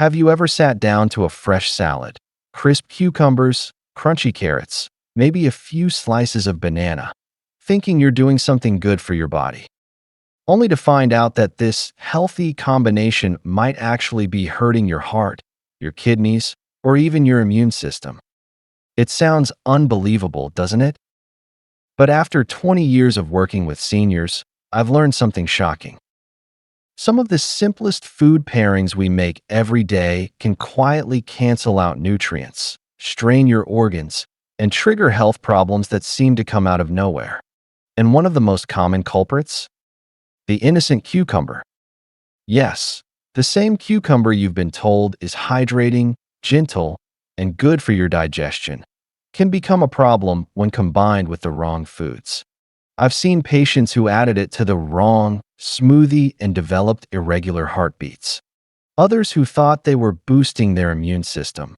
Have you ever sat down to a fresh salad? Crisp cucumbers, crunchy carrots, maybe a few slices of banana, thinking you're doing something good for your body, only to find out that this healthy combination might actually be hurting your heart, your kidneys, or even your immune system. It sounds unbelievable, doesn't it? But after 20 years of working with seniors, I've learned something shocking. Some of the simplest food pairings we make every day can quietly cancel out nutrients, strain your organs, and trigger health problems that seem to come out of nowhere. And one of the most common culprits? The innocent cucumber. Yes, the same cucumber you've been told is hydrating, gentle, and good for your digestion, can become a problem when combined with the wrong foods. I've seen patients who added it to the wrong smoothie and developed irregular heartbeats. Others who thought they were boosting their immune system,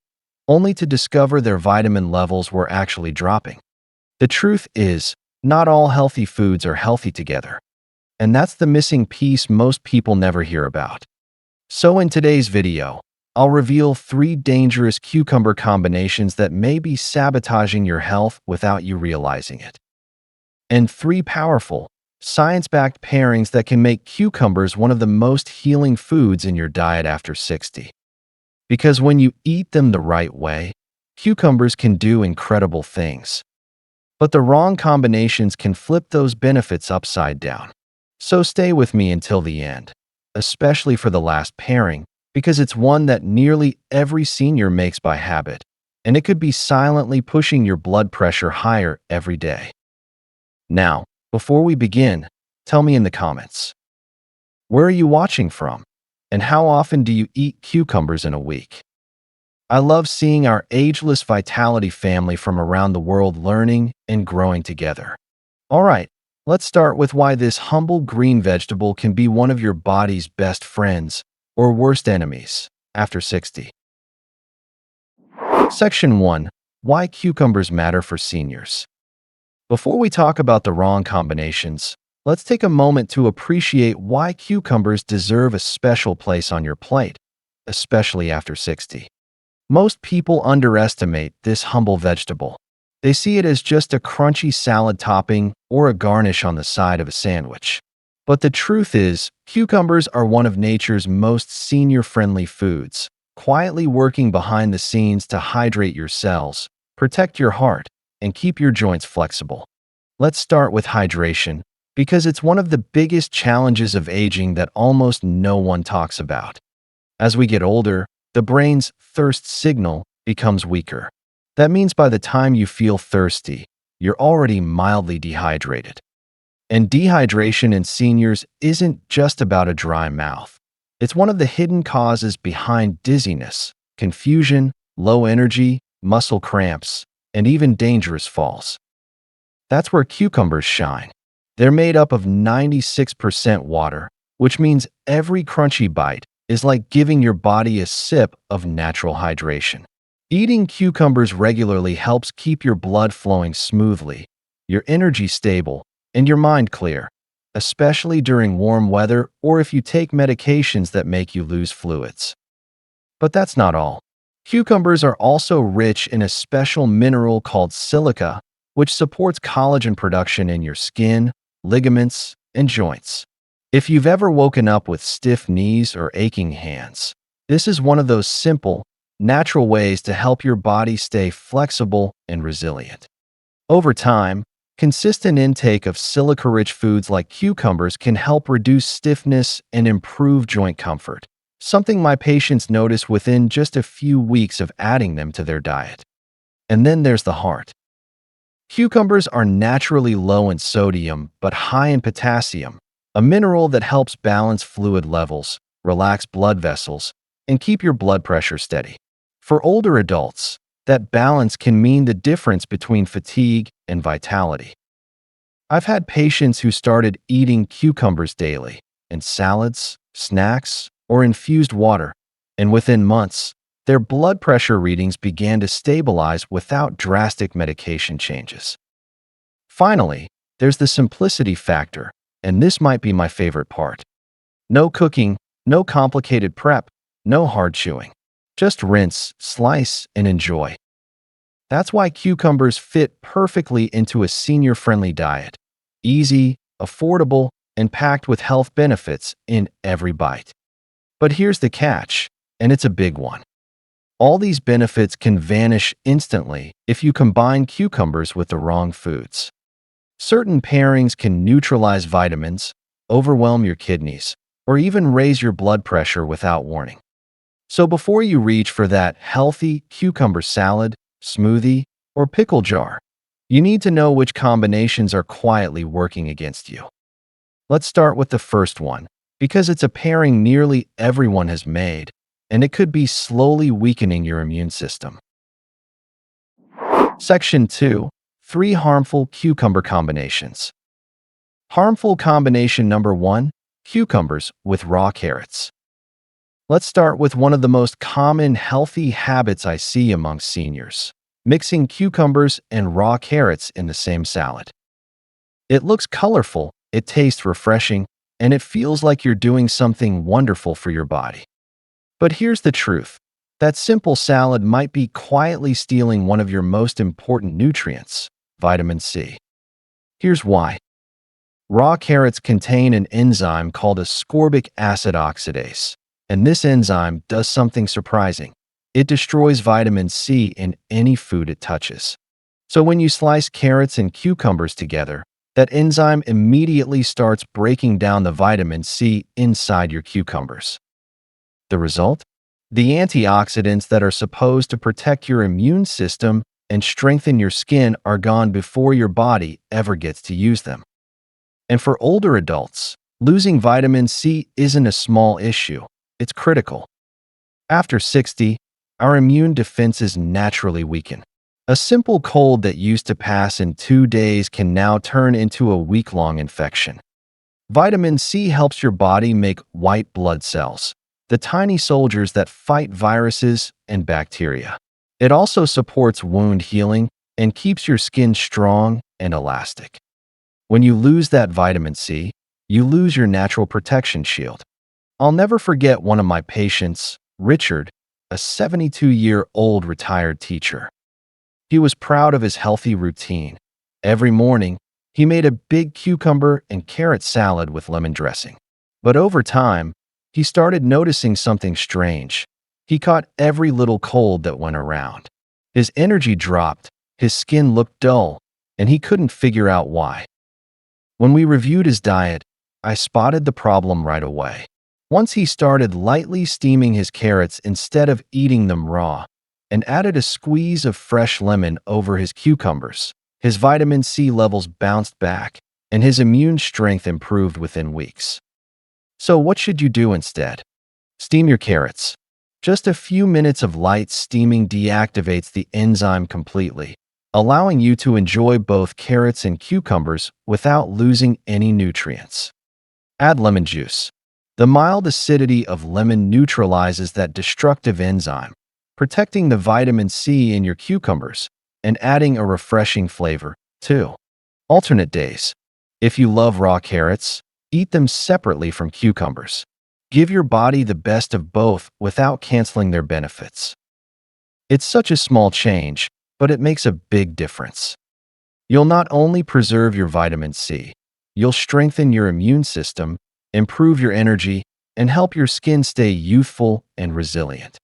only to discover their vitamin levels were actually dropping. The truth is, not all healthy foods are healthy together. And that's the missing piece most people never hear about. So in today's video, I'll reveal 3 dangerous cucumber combinations that may be sabotaging your health without you realizing it. And 3 powerful, science-backed pairings that can make cucumbers one of the most healing foods in your diet after 60. Because when you eat them the right way, cucumbers can do incredible things. But the wrong combinations can flip those benefits upside down. So stay with me until the end, especially for the last pairing, because it's one that nearly every senior makes by habit, and it could be silently pushing your blood pressure higher every day. Now, before we begin, tell me in the comments, where are you watching from, and how often do you eat cucumbers in a week? I love seeing our Ageless Vitality family from around the world learning and growing together. All right, let's start with why this humble green vegetable can be one of your body's best friends, or worst enemies, after 60. Section 1. Why cucumbers matter for seniors. Before we talk about the wrong combinations, let's take a moment to appreciate why cucumbers deserve a special place on your plate, especially after 60. Most people underestimate this humble vegetable. They see it as just a crunchy salad topping or a garnish on the side of a sandwich. But the truth is, cucumbers are one of nature's most senior-friendly foods, quietly working behind the scenes to hydrate your cells, protect your heart, and keep your joints flexible. Let's start with hydration, because it's one of the biggest challenges of aging that almost no one talks about. As we get older, the brain's thirst signal becomes weaker. That means by the time you feel thirsty, you're already mildly dehydrated. And dehydration in seniors isn't just about a dry mouth. It's one of the hidden causes behind dizziness, confusion, low energy, muscle cramps, and even dangerous falls. That's where cucumbers shine. They're made up of 96% water, which means every crunchy bite is like giving your body a sip of natural hydration. Eating cucumbers regularly helps keep your blood flowing smoothly, your energy stable, and your mind clear, especially during warm weather or if you take medications that make you lose fluids. But that's not all. Cucumbers are also rich in a special mineral called silica, which supports collagen production in your skin, ligaments, and joints. If you've ever woken up with stiff knees or aching hands, this is one of those simple, natural ways to help your body stay flexible and resilient. Over time, consistent intake of silica-rich foods like cucumbers can help reduce stiffness and improve joint comfort, something my patients notice within just a few weeks of adding them to their diet. And then there's the heart. Cucumbers are naturally low in sodium but high in potassium, a mineral that helps balance fluid levels, relax blood vessels, and keep your blood pressure steady. For older adults, that balance can mean the difference between fatigue and vitality. I've had patients who started eating cucumbers daily, in salads, snacks, or infused water, and within months, their blood pressure readings began to stabilize without drastic medication changes. Finally, there's the simplicity factor, and this might be my favorite part. No cooking, no complicated prep, No hard chewing. Just rinse, slice, and enjoy. That's why cucumbers fit perfectly into a senior-friendly diet. Easy, affordable, and packed with health benefits in every bite. But here's the catch, and it's a big one. All these benefits can vanish instantly if you combine cucumbers with the wrong foods. Certain pairings can neutralize vitamins, overwhelm your kidneys, or even raise your blood pressure without warning. So before you reach for that healthy cucumber salad, smoothie, or pickle jar, you need to know which combinations are quietly working against you. Let's start with the first one, because it's a pairing nearly everyone has made, and it could be slowly weakening your immune system. Section 2. 3 harmful cucumber combinations. Harmful combination number 1. Cucumbers with raw carrots. Let's start with one of the most common healthy habits I see among seniors: mixing cucumbers and raw carrots in the same salad. It looks colorful, it tastes refreshing, and it feels like you're doing something wonderful for your body. But here's the truth. That simple salad might be quietly stealing one of your most important nutrients, vitamin C. Here's why. Raw carrots contain an enzyme called ascorbic acid oxidase, and this enzyme does something surprising. It destroys vitamin C in any food it touches. So when you slice carrots and cucumbers together, that enzyme immediately starts breaking down the vitamin C inside your cucumbers. The result? The antioxidants that are supposed to protect your immune system and strengthen your skin are gone before your body ever gets to use them. And for older adults, losing vitamin C isn't a small issue, it's critical. After 60, our immune defenses naturally weaken. A simple cold that used to pass in 2 days can now turn into a week-long infection. Vitamin C helps your body make white blood cells, the tiny soldiers that fight viruses and bacteria. It also supports wound healing and keeps your skin strong and elastic. When you lose that vitamin C, you lose your natural protection shield. I'll never forget one of my patients, Richard, a 72-year-old retired teacher. He was proud of his healthy routine. Every morning, he made a big cucumber and carrot salad with lemon dressing. But over time, he started noticing something strange. He caught every little cold that went around. His energy dropped, his skin looked dull, and he couldn't figure out why. When we reviewed his diet, I spotted the problem right away. Once he started lightly steaming his carrots instead of eating them raw, and added a squeeze of fresh lemon over his cucumbers, his vitamin C levels bounced back, and his immune strength improved within weeks. So what should you do instead? Steam your carrots. Just a few minutes of light steaming deactivates the enzyme completely, allowing you to enjoy both carrots and cucumbers without losing any nutrients. Add lemon juice. The mild acidity of lemon neutralizes that destructive enzyme, protecting the vitamin C in your cucumbers and adding a refreshing flavor, too. Alternate days. If you love raw carrots, eat them separately from cucumbers. Give your body the best of both without canceling their benefits. It's such a small change, but it makes a big difference. You'll not only preserve your vitamin C, you'll strengthen your immune system, improve your energy, and help your skin stay youthful and resilient.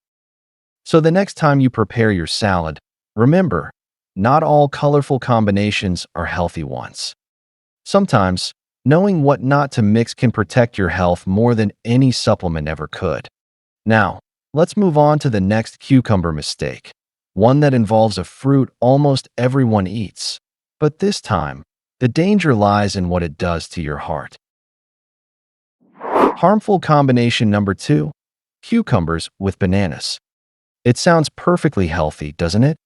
So the next time you prepare your salad, remember, not all colorful combinations are healthy ones. Sometimes, knowing what not to mix can protect your health more than any supplement ever could. Now, let's move on to the next cucumber mistake, one that involves a fruit almost everyone eats. But this time, the danger lies in what it does to your heart. Harmful combination number 2, cucumbers with bananas. It sounds perfectly healthy, doesn't it?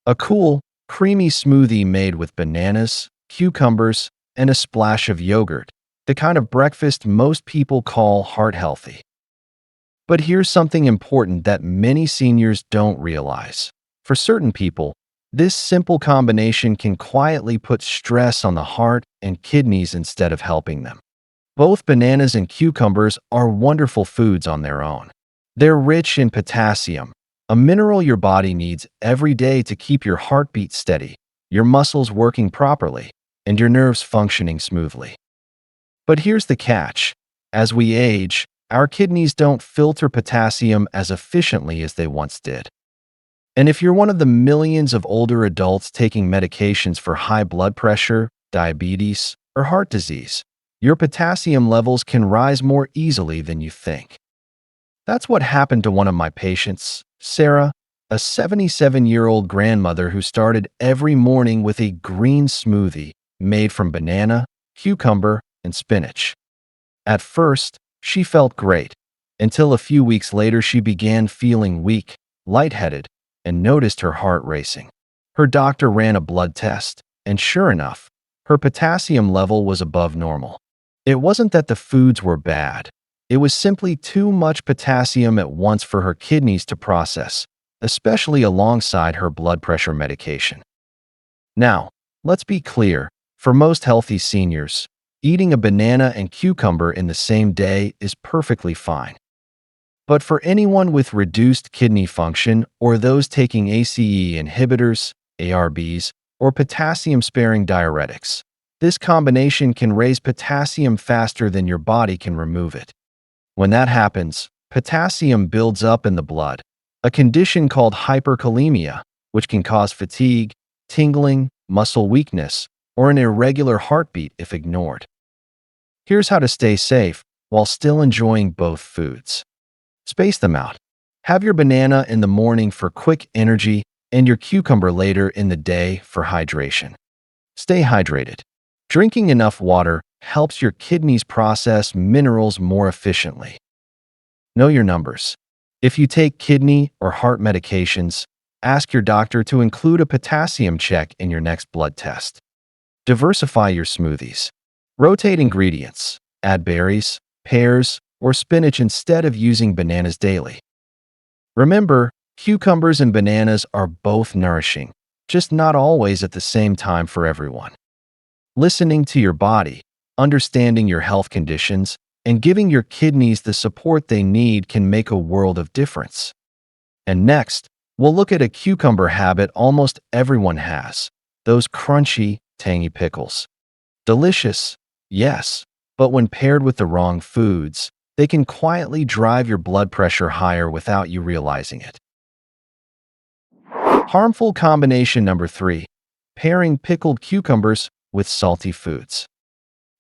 A cool, creamy smoothie made with bananas, cucumbers, and a splash of yogurt, the kind of breakfast most people call heart healthy. But here's something important that many seniors don't realize. For certain people, this simple combination can quietly put stress on the heart and kidneys instead of helping them. Both bananas and cucumbers are wonderful foods on their own. They're rich in potassium, a mineral your body needs every day to keep your heartbeat steady, your muscles working properly, and your nerves functioning smoothly. But here's the catch. As we age, our kidneys don't filter potassium as efficiently as they once did. And if you're one of the millions of older adults taking medications for high blood pressure, diabetes, or heart disease, your potassium levels can rise more easily than you think. That's what happened to one of my patients, Sarah, a 77-year-old grandmother who started every morning with a green smoothie made from banana, cucumber, and spinach. At first, she felt great, until a few weeks later she began feeling weak, lightheaded, and noticed her heart racing. Her doctor ran a blood test, and sure enough, her potassium level was above normal. It wasn't that the foods were bad. It was simply too much potassium at once for her kidneys to process, especially alongside her blood pressure medication. Now, let's be clear, for most healthy seniors, eating a banana and cucumber in the same day is perfectly fine. But for anyone with reduced kidney function or those taking ACE inhibitors, ARBs, or potassium-sparing diuretics, this combination can raise potassium faster than your body can remove it. When that happens, potassium builds up in the blood, a condition called hyperkalemia, which can cause fatigue, tingling, muscle weakness, or an irregular heartbeat if ignored. Here's how to stay safe while still enjoying both foods. Space them out. Have your banana in the morning for quick energy and your cucumber later in the day for hydration. Stay hydrated. Drinking enough water helps your kidneys process minerals more efficiently. Know your numbers. If you take kidney or heart medications, ask your doctor to include a potassium check in your next blood test. Diversify your smoothies. Rotate ingredients. Add berries, pears, or spinach instead of using bananas daily. Remember, cucumbers and bananas are both nourishing, just not always at the same time for everyone. Listening to your body, understanding your health conditions, and giving your kidneys the support they need can make a world of difference. And next, we'll look at a cucumber habit almost everyone has, those crunchy, tangy pickles. Delicious, yes, but when paired with the wrong foods, they can quietly drive your blood pressure higher without you realizing it. Harmful combination number 3, pairing pickled cucumbers with salty foods.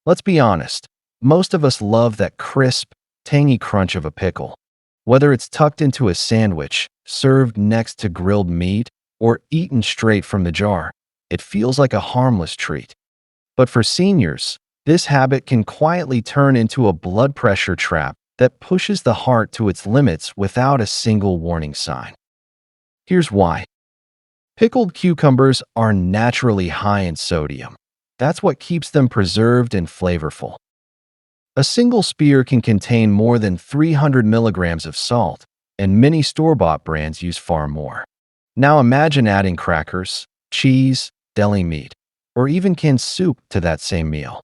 Let's be honest, most of us love that crisp, tangy crunch of a pickle. Whether it's tucked into a sandwich, served next to grilled meat, or eaten straight from the jar, it feels like a harmless treat. But for seniors, this habit can quietly turn into a blood pressure trap that pushes the heart to its limits without a single warning sign. Here's why. Pickled cucumbers are naturally high in sodium. That's what keeps them preserved and flavorful. A single spear can contain more than 300 milligrams of salt, and many store-bought brands use far more. Now imagine adding crackers, cheese, deli meat, or even canned soup to that same meal.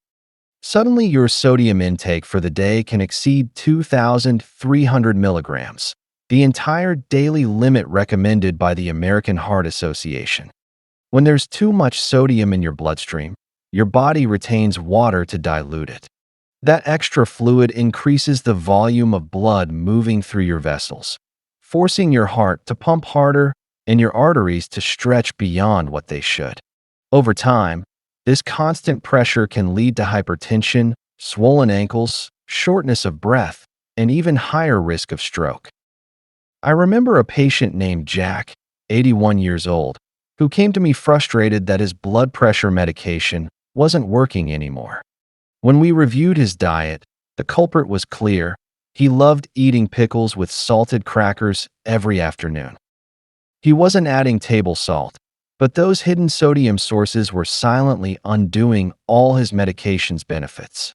Suddenly, your sodium intake for the day can exceed 2,300 milligrams, the entire daily limit recommended by the American Heart Association. When there's too much sodium in your bloodstream, your body retains water to dilute it. That extra fluid increases the volume of blood moving through your vessels, forcing your heart to pump harder and your arteries to stretch beyond what they should. Over time, this constant pressure can lead to hypertension, swollen ankles, shortness of breath, and even higher risk of stroke. I remember a patient named Jack, 81 years old, who came to me frustrated that his blood pressure medication wasn't working anymore. When we reviewed his diet, the culprit was clear. He loved eating pickles with salted crackers every afternoon. He wasn't adding table salt, but those hidden sodium sources were silently undoing all his medication's benefits.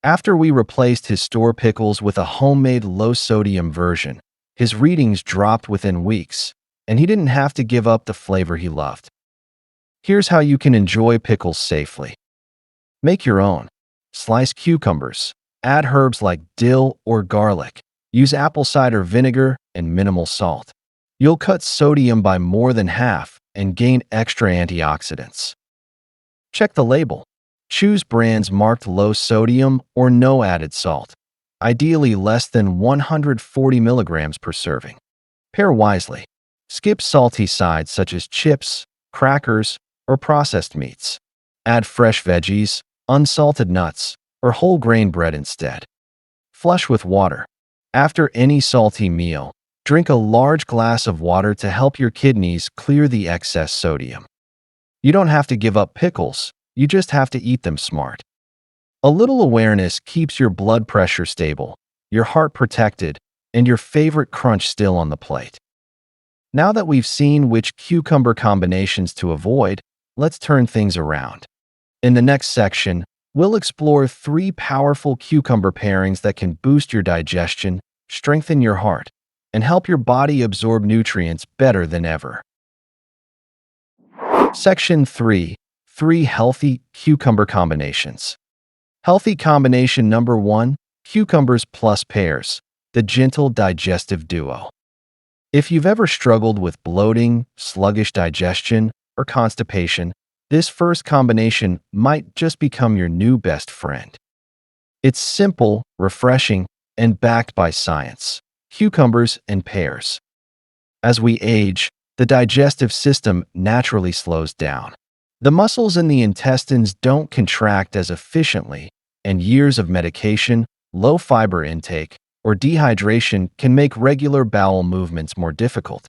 After we replaced his store pickles with a homemade low-sodium version, his readings dropped within weeks, and he didn't have to give up the flavor he loved. Here's how you can enjoy pickles safely. Make your own. Slice cucumbers. Add herbs like dill or garlic, Use apple cider vinegar and minimal salt. You'll cut sodium by more than half and gain extra antioxidants. Check the label. Choose brands marked low sodium or no added salt, ideally less than 140 milligrams per serving. Pair wisely. Skip salty sides such as chips, crackers, or processed meats. Add fresh veggies, unsalted nuts, or whole grain bread instead. Flush with water. After any salty meal, drink a large glass of water to help your kidneys clear the excess sodium. You don't have to give up pickles, you just have to eat them smart. A little awareness keeps your blood pressure stable, your heart protected, and your favorite crunch still on the plate. Now that we've seen which cucumber combinations to avoid, let's turn things around. In the next section, we'll explore 3 powerful cucumber pairings that can boost your digestion, strengthen your heart, and help your body absorb nutrients better than ever. Section 3. 3 healthy cucumber combinations. Healthy combination number 1, cucumbers plus pears, the gentle digestive duo. If you've ever struggled with bloating, sluggish digestion, or constipation, this first combination might just become your new best friend. It's simple, refreshing, and backed by science. Cucumbers and pears. As we age, the digestive system naturally slows down. The muscles in the intestines don't contract as efficiently, and years of medication, low fiber intake, or dehydration can make regular bowel movements more difficult.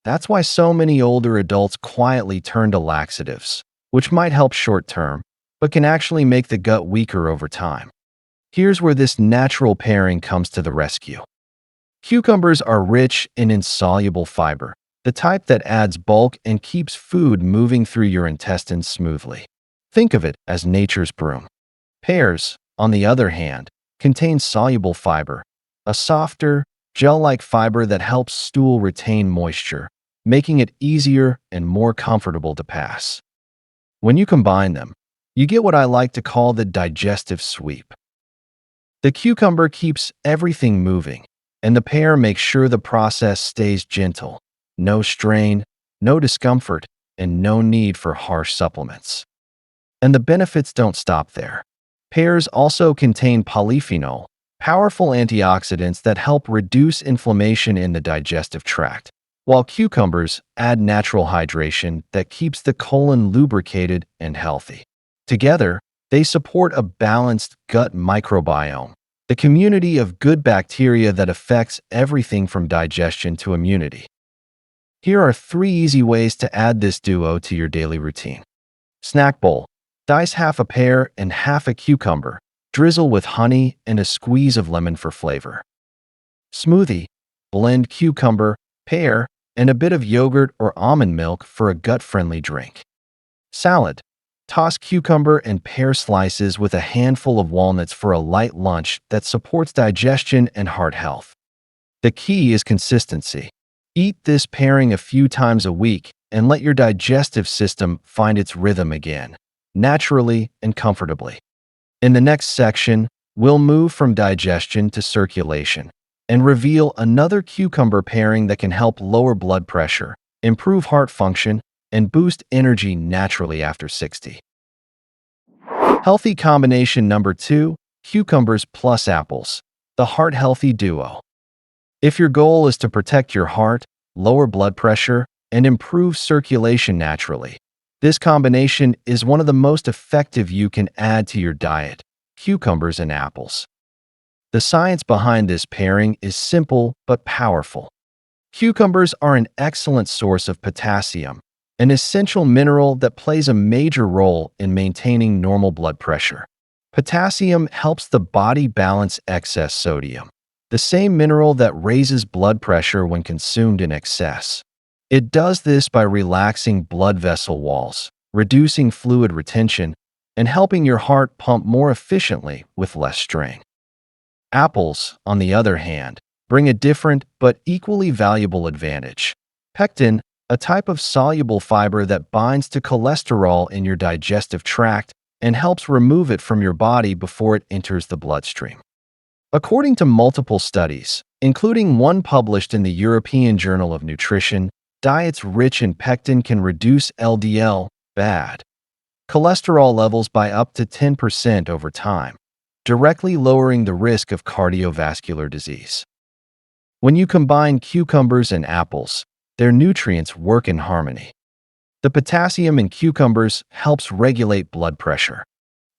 That's why so many older adults quietly turn to laxatives, which might help short-term, but can actually make the gut weaker over time. Here's where this natural pairing comes to the rescue. Cucumbers are rich in insoluble fiber, the type that adds bulk and keeps food moving through your intestines smoothly. Think of it as nature's broom. Pears, on the other hand, contain soluble fiber, a softer, gel-like fiber that helps stool retain moisture, making it easier and more comfortable to pass. When you combine them, you get what I like to call the digestive sweep. The cucumber keeps everything moving, and the pear makes sure the process stays gentle. No strain, no discomfort, and no need for harsh supplements. And the benefits don't stop there. Pears also contain polyphenol, powerful antioxidants that help reduce inflammation in the digestive tract, while cucumbers add natural hydration that keeps the colon lubricated and healthy. Together, they support a balanced gut microbiome, the community of good bacteria that affects everything from digestion to immunity. Here are 3 easy ways to add this duo to your daily routine. Snack bowl. Dice half a pear and half a cucumber. Drizzle with honey and a squeeze of lemon for flavor. Smoothie. Blend cucumber, pear, and a bit of yogurt or almond milk for a gut-friendly drink. Salad. Toss cucumber and pear slices with a handful of walnuts for a light lunch that supports digestion and heart health. The key is consistency. Eat this pairing a few times a week and let your digestive system find its rhythm again, naturally and comfortably. In the next section, we'll move from digestion to circulation and reveal another cucumber pairing that can help lower blood pressure, improve heart function, and boost energy naturally after 60. Healthy combination number 2, cucumbers plus apples, the heart-healthy duo. If your goal is to protect your heart, lower blood pressure, and improve circulation naturally, this combination is one of the most effective you can add to your diet: cucumbers and apples. The science behind this pairing is simple but powerful. Cucumbers are an excellent source of potassium, an essential mineral that plays a major role in maintaining normal blood pressure. Potassium helps the body balance excess sodium, the same mineral that raises blood pressure when consumed in excess. It does this by relaxing blood vessel walls, reducing fluid retention, and helping your heart pump more efficiently with less strain. Apples, on the other hand, bring a different but equally valuable advantage. Pectin, a type of soluble fiber that binds to cholesterol in your digestive tract and helps remove it from your body before it enters the bloodstream. According to multiple studies, including one published in the European Journal of Nutrition. Diets rich in pectin can reduce LDL, bad cholesterol levels by up to 10% over time, directly lowering the risk of cardiovascular disease. When you combine cucumbers and apples, their nutrients work in harmony. The potassium in cucumbers helps regulate blood pressure.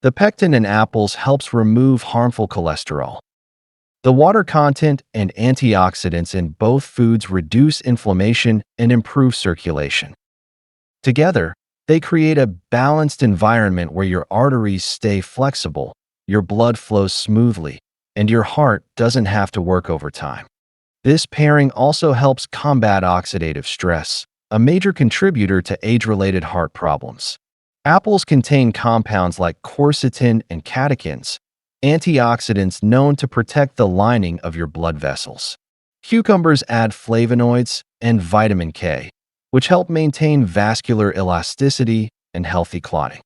The pectin in apples helps remove harmful cholesterol. The water content and antioxidants in both foods reduce inflammation and improve circulation. Together, they create a balanced environment where your arteries stay flexible, your blood flows smoothly, and your heart doesn't have to work overtime. This pairing also helps combat oxidative stress, a major contributor to age-related heart problems. Apples contain compounds like quercetin and catechins, antioxidants known to protect the lining of your blood vessels. Cucumbers add flavonoids and vitamin K, which help maintain vascular elasticity and healthy clotting.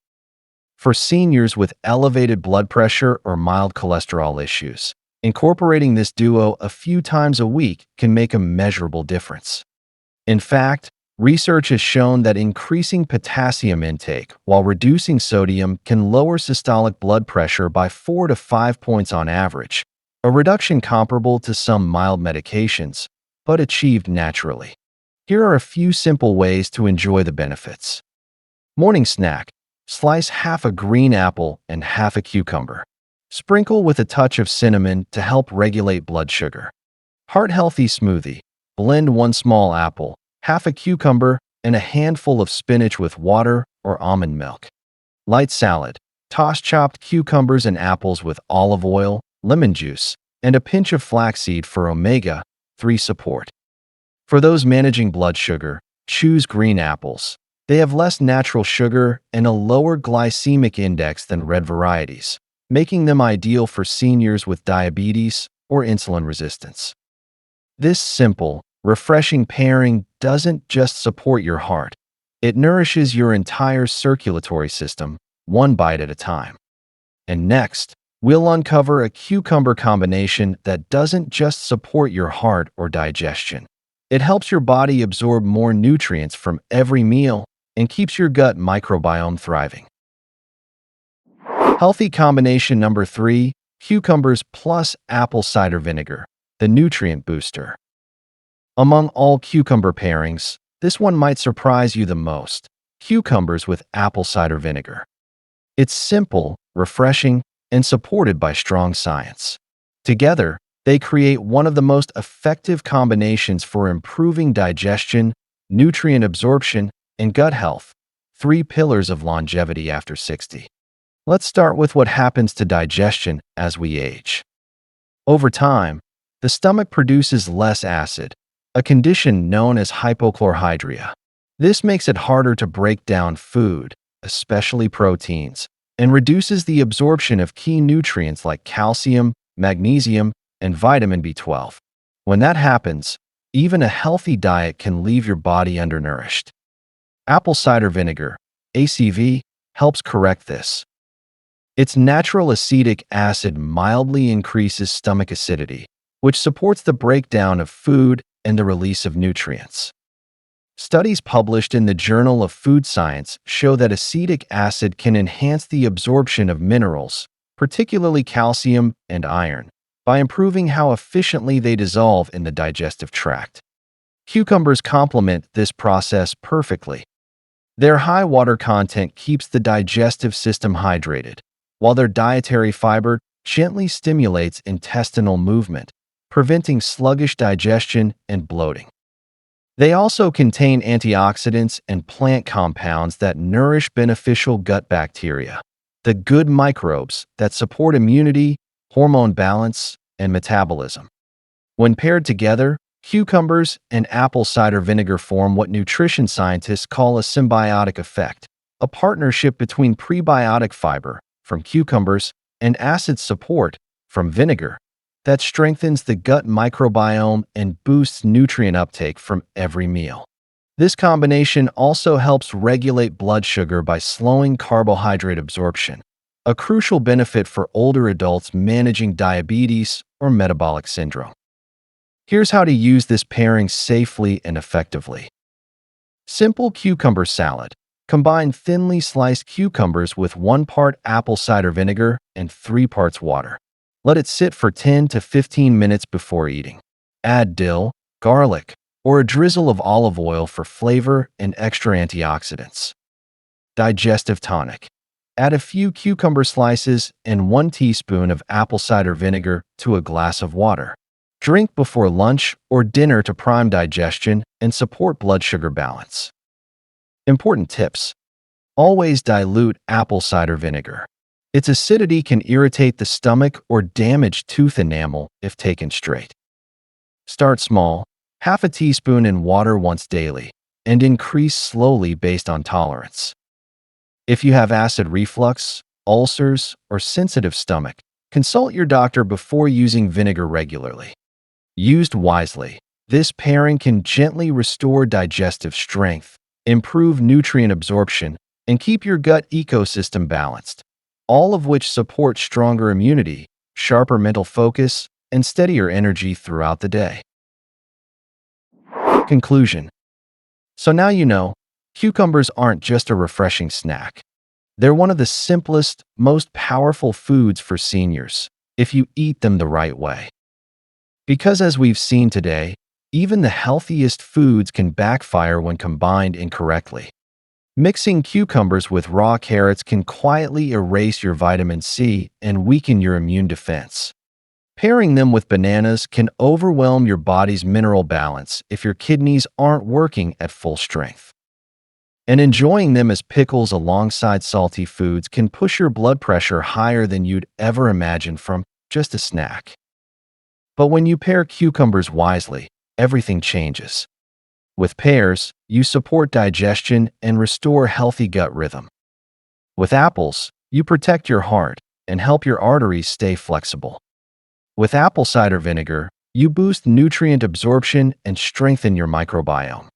For seniors with elevated blood pressure or mild cholesterol issues, incorporating this duo a few times a week can make a measurable difference. In fact, research has shown that increasing potassium intake while reducing sodium can lower systolic blood pressure by 4 to 5 points on average, a reduction comparable to some mild medications, but achieved naturally. Here are a few simple ways to enjoy the benefits. Morning snack: slice half a green apple and half a cucumber. Sprinkle with a touch of cinnamon to help regulate blood sugar. Heart-healthy smoothie: blend 1 small apple, half a cucumber, and a handful of spinach with water or almond milk. Light salad: toss chopped cucumbers and apples with olive oil, lemon juice, and a pinch of flaxseed for omega-3 support. For those managing blood sugar, choose green apples. They have less natural sugar and a lower glycemic index than red varieties, making them ideal for seniors with diabetes or insulin resistance. This simple, refreshing pairing doesn't just support your heart, it nourishes your entire circulatory system, one bite at a time. And next, we'll uncover a cucumber combination that doesn't just support your heart or digestion. It helps your body absorb more nutrients from every meal and keeps your gut microbiome thriving. Healthy combination number 3, cucumbers plus apple cider vinegar, the nutrient booster. Among all cucumber pairings, this one might surprise you the most: cucumbers with apple cider vinegar. It's simple, refreshing, and supported by strong science. Together, they create one of the most effective combinations for improving digestion, nutrient absorption, and gut health, 3 pillars of longevity after 60. Let's start with what happens to digestion as we age. Over time, the stomach produces less acid, a condition known as hypochlorhydria. This makes it harder to break down food, especially proteins, and reduces the absorption of key nutrients like calcium, magnesium, and vitamin B12. When that happens, even a healthy diet can leave your body undernourished. Apple cider vinegar, ACV, helps correct this. Its natural acetic acid mildly increases stomach acidity, which supports the breakdown of food and the release of nutrients. Studies published in the Journal of Food Science show that acetic acid can enhance the absorption of minerals, particularly calcium and iron, by improving how efficiently they dissolve in the digestive tract. Cucumbers complement this process perfectly. Their high water content keeps the digestive system hydrated, while their dietary fiber gently stimulates intestinal movement, preventing sluggish digestion and bloating. They also contain antioxidants and plant compounds that nourish beneficial gut bacteria, the good microbes that support immunity, hormone balance, and metabolism. When paired together, cucumbers and apple cider vinegar form what nutrition scientists call a symbiotic effect, a partnership between prebiotic fiber from cucumbers and acid support from vinegar that strengthens the gut microbiome and boosts nutrient uptake from every meal. This combination also helps regulate blood sugar by slowing carbohydrate absorption, a crucial benefit for older adults managing diabetes or metabolic syndrome. Here's how to use this pairing safely and effectively. Simple cucumber salad. Combine thinly sliced cucumbers with 1 part apple cider vinegar and 3 parts water. Let it sit for 10 to 15 minutes before eating. Add dill, garlic, or a drizzle of olive oil for flavor and extra antioxidants. Digestive tonic. Add a few cucumber slices and 1 teaspoon of apple cider vinegar to a glass of water. Drink before lunch or dinner to prime digestion and support blood sugar balance. Important tips. Always dilute apple cider vinegar. Its acidity can irritate the stomach or damage tooth enamel if taken straight. Start small, half a teaspoon in water once daily, and increase slowly based on tolerance. If you have acid reflux, ulcers, or sensitive stomach, consult your doctor before using vinegar regularly. Used wisely, this pairing can gently restore digestive strength, improve nutrient absorption, and keep your gut ecosystem balanced, all of which support stronger immunity, sharper mental focus, and steadier energy throughout the day. Conclusion. So now you know, cucumbers aren't just a refreshing snack. They're one of the simplest, most powerful foods for seniors, if you eat them the right way. Because as we've seen today, even the healthiest foods can backfire when combined incorrectly. Mixing cucumbers with raw carrots can quietly erase your vitamin C and weaken your immune defense. Pairing them with bananas can overwhelm your body's mineral balance if your kidneys aren't working at full strength. And enjoying them as pickles alongside salty foods can push your blood pressure higher than you'd ever imagine from just a snack. But when you pair cucumbers wisely, everything changes. With pears, you support digestion and restore healthy gut rhythm. With apples, you protect your heart and help your arteries stay flexible. With apple cider vinegar, you boost nutrient absorption and strengthen your microbiome.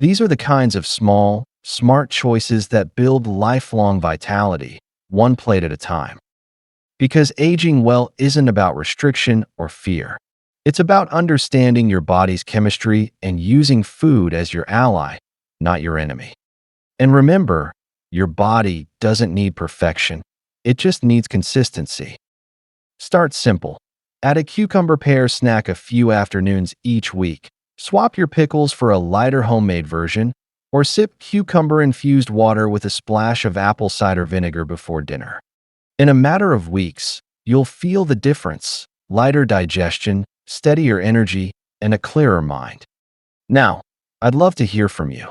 These are the kinds of small, smart choices that build lifelong vitality, one plate at a time. Because aging well isn't about restriction or fear. It's about understanding your body's chemistry and using food as your ally, not your enemy. And remember, your body doesn't need perfection. It just needs consistency. Start simple. Add a cucumber pear snack a few afternoons each week. Swap your pickles for a lighter homemade version, or sip cucumber-infused water with a splash of apple cider vinegar before dinner. In a matter of weeks, you'll feel the difference: lighter digestion, steadier energy, and a clearer mind. Now, I'd love to hear from you.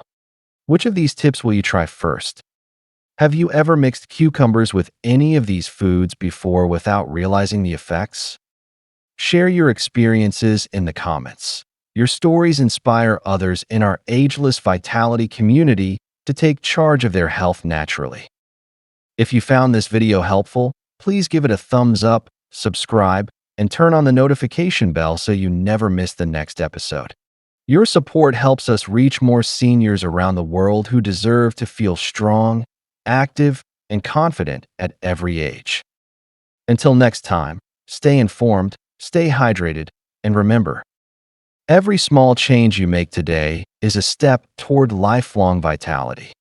Which of these tips will you try first? Have you ever mixed cucumbers with any of these foods before without realizing the effects? Share your experiences in the comments. Your stories inspire others in our Ageless Vitality community to take charge of their health naturally. If you found this video helpful, please give it a thumbs up, subscribe, and turn on the notification bell so you never miss the next episode. Your support helps us reach more seniors around the world who deserve to feel strong, active, and confident at every age. Until next time, stay informed, stay hydrated, and remember, every small change you make today is a step toward lifelong vitality.